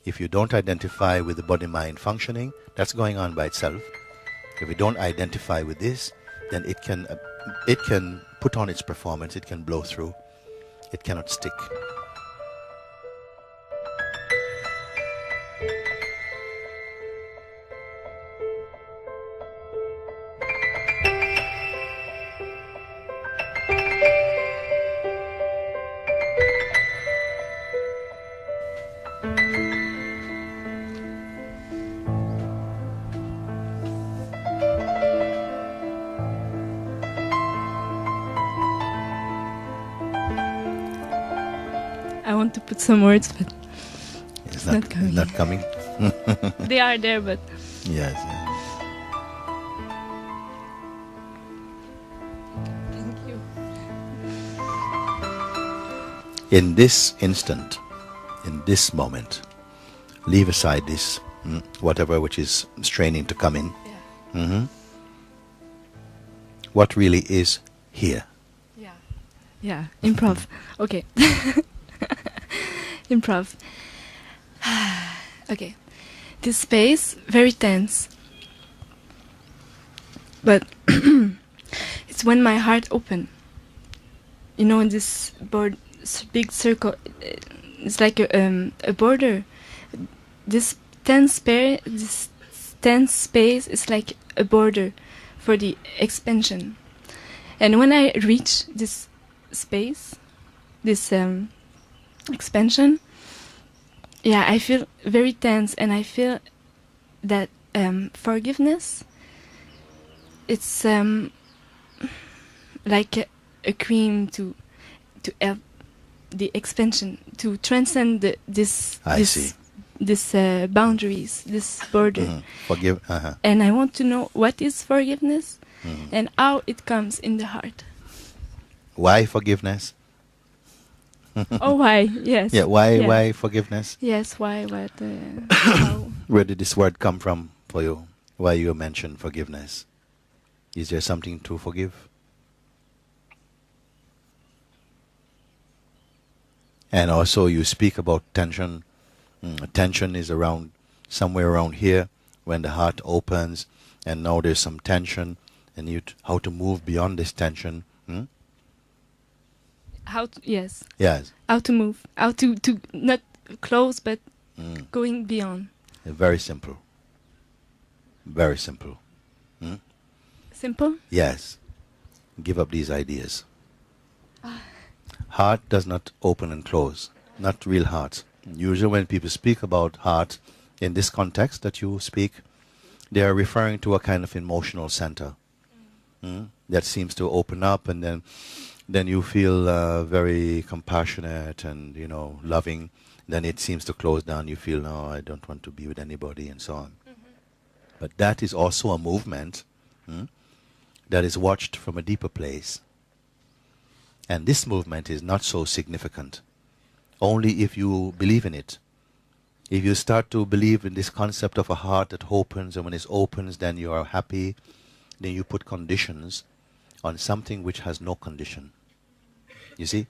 If you don't identify with the body-mind functioning, that's going on by itself. If you don't identify with this, then it can put on its performance, it can blow through, it cannot stick. I want to put some words, but it's not coming. Not coming. They are there, but Yes. Yeah. thank you. In this instant, in this moment, leave aside this whatever which is straining to come in. Yeah. What really is here? Yeah. Yeah. Improv. Okay. Improv. Okay. This space, very tense. But it's when my heart open. You know, in this big circle, it's like a border. This tense space is like a border for the expansion. And when I reach this space, this expansion, yeah, I feel very tense, and I feel that forgiveness, it's like a cream to help the expansion, to transcend this boundaries, this border. Forgive. And I want to know what is forgiveness and how it comes in the heart. Why forgiveness? Oh, why? Yes. Yeah. Why forgiveness? Yes. Why? What? How? Where did this word come from for you? Why you mentioned forgiveness? Is there something to forgive? And also you speak about tension. Tension is around, somewhere around here, when the heart opens, and now there's some tension, and how to move beyond this tension. Yes. Yes. How to move? How to not close, but going beyond. Very simple. Very simple. Simple? Yes. Give up these ideas. Heart does not open and close. Not real heart. Usually when people speak about heart in this context that you speak, they are referring to a kind of emotional center that seems to open up, and then you feel very compassionate and loving. Then it seems to close down. You feel, no, I don't want to be with anybody, and so on. But that is also a movement that is watched from a deeper place. And this movement is not so significant, only if you believe in it. If you start to believe in this concept of a heart that opens, and when it opens then you are happy, then you put conditions on something which has no condition. You see?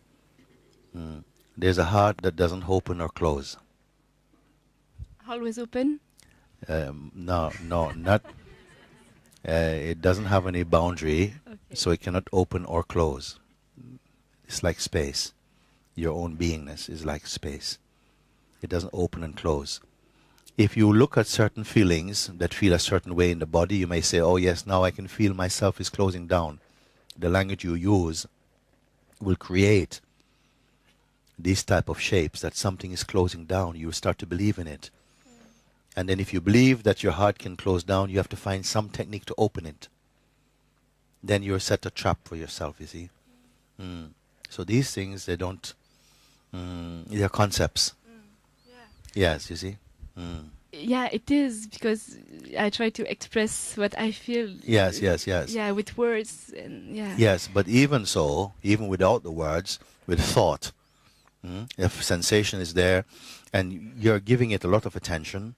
There's a heart that doesn't open or close. Always open? No, not. It doesn't have any boundary, so it cannot open or close. It's like space. Your own beingness is like space. It doesn't open and close. If you look at certain feelings that feel a certain way in the body, you may say, oh yes, now I can feel myself is closing down. The language you use will create these type of shapes, that something is closing down. You start to believe in it. And then if you believe that your heart can close down, you have to find some technique to open it. Then you're set a trap for yourself, you see. So these things, they don't, they're concepts. Yes, you see. Yeah, it is, because I try to express what I feel. Yes. Yeah, with words. And Yes, but even so, even without the words, with thought, if sensation is there, and you're giving it a lot of attention.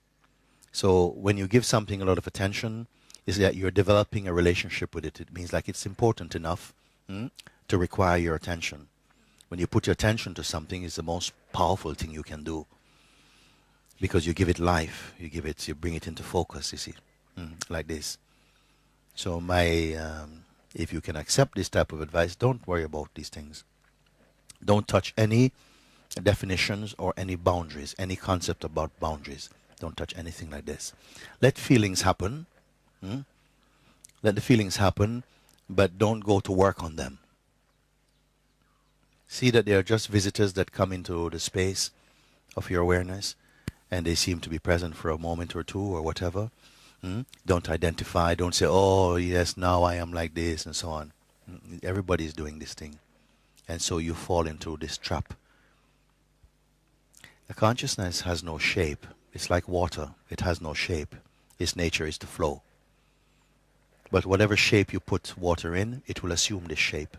So when you give something a lot of attention, is that you're developing a relationship with it. It means like it's important enough to require your attention. When you put your attention to something, it's the most powerful thing you can do. because you give it life. You bring it into focus, you see, like this. So if you can accept this type of advice, don't worry about these things. Don't touch any definitions or any boundaries, any concept about boundaries. Don't touch anything like this. Let feelings happen. Let the feelings happen, but don't go to work on them. See that they are just visitors that come into the space of your awareness, and they seem to be present for a moment or two or whatever. Don't identify. Don't say, oh, yes, now I am like this, and so on. Everybody is doing this thing. And so you fall into this trap. The consciousness has no shape. It's like water. It has no shape. Its nature is to flow. But whatever shape you put water in, it will assume this shape.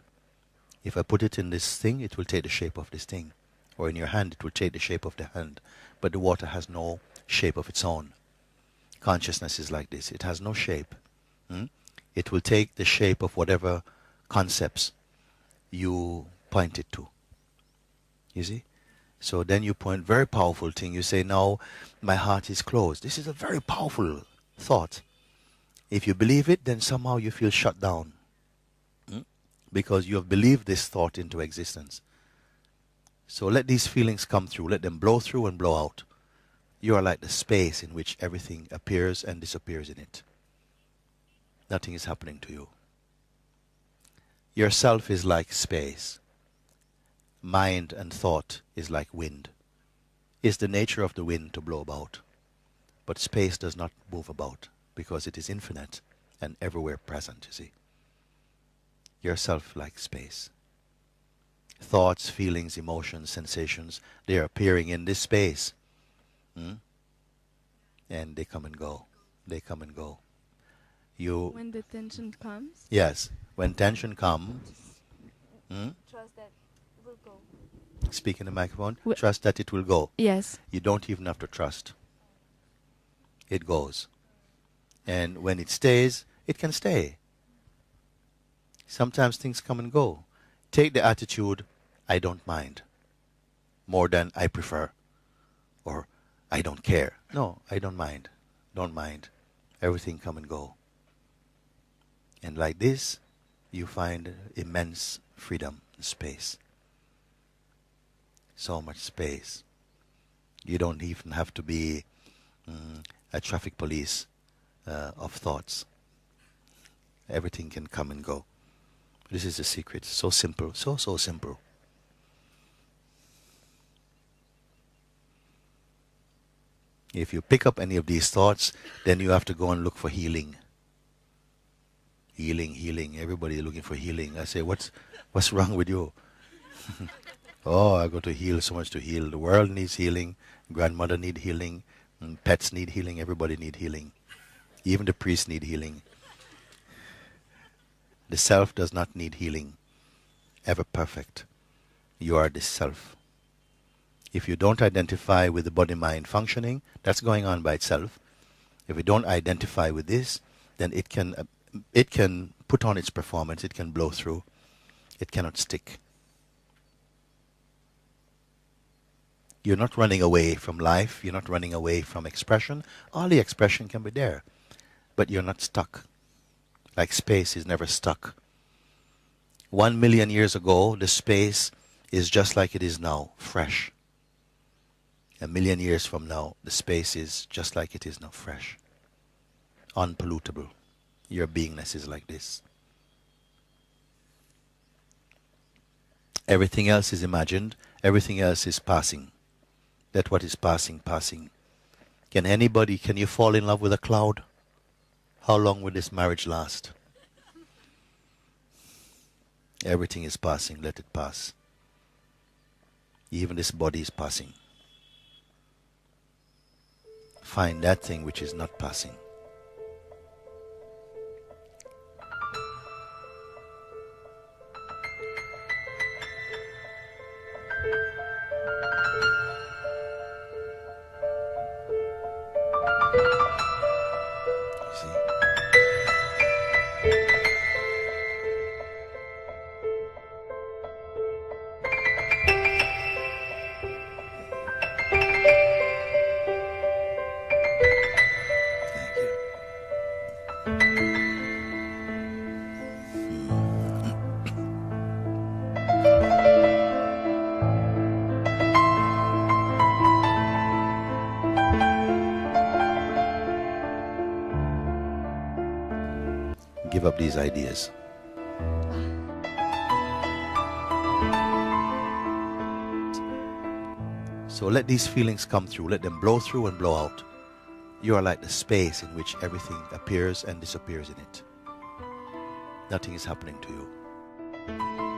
If I put it in this thing, it will take the shape of this thing. Or in your hand, it will take the shape of the hand. But the water has no shape of its own. Consciousness is like this. It has no shape. It will take the shape of whatever concepts you point it to. You see? So then you point very powerful thing. You say, now my heart is closed. This is a very powerful thought. If you believe it, then somehow you feel shut down. Because you have believed this thought into existence. So let these feelings come through. Let them blow through and blow out. You are like the space in which everything appears and disappears in it. Nothing is happening to you. Yourself is like space. Mind and thought is like wind. It's the nature of the wind to blow about. But space does not move about because it is infinite and everywhere present, you see. Yourself like space. Thoughts, feelings, emotions, sensations, they are appearing in this space. And they come and go. They come and go. When the tension comes? Yes. When tension comes, Trust that it will go. Speak in the microphone. Trust that it will go. Yes. You don't even have to trust. It goes. And when it stays, it can stay. Sometimes things come and go. Take the attitude, I don't mind, more than I prefer, or I don't care. No, I don't mind. Don't mind. Everything come and go. And like this, you find immense freedom and space. So much space. You don't even have to be a traffic police of thoughts. Everything can come and go. This is the secret. So simple. So simple. If you pick up any of these thoughts, then you have to go and look for healing. Healing. Everybody is looking for healing. I say, what's wrong with you? Oh, I go to heal, so much to heal. The world needs healing. Grandmother needs healing. Pets need healing. Everybody needs healing. Even the priests need healing. The self does not need healing. Ever perfect. You are the self. If you don't identify with the body-mind functioning, that's going on by itself. If you don't identify with this, then it can put on its performance. It can blow through. It cannot stick. You're not running away from life. You're not running away from expression. All the expression can be there. But you're not stuck. Like space is never stuck. 1 million years ago, the space is just like it is now, fresh. 1 million years from now, the space is just like it is now, fresh. Unpollutable. Your beingness is like this. Everything else is imagined. Everything else is passing. That what is passing. Can you fall in love with a cloud? How long will this marriage last? Everything is passing, let it pass. Even this body is passing. Find that thing which is not passing. give up these ideas. So let these feelings come through, let them blow through and blow out. You are like the space in which everything appears and disappears in it. Nothing is happening to you.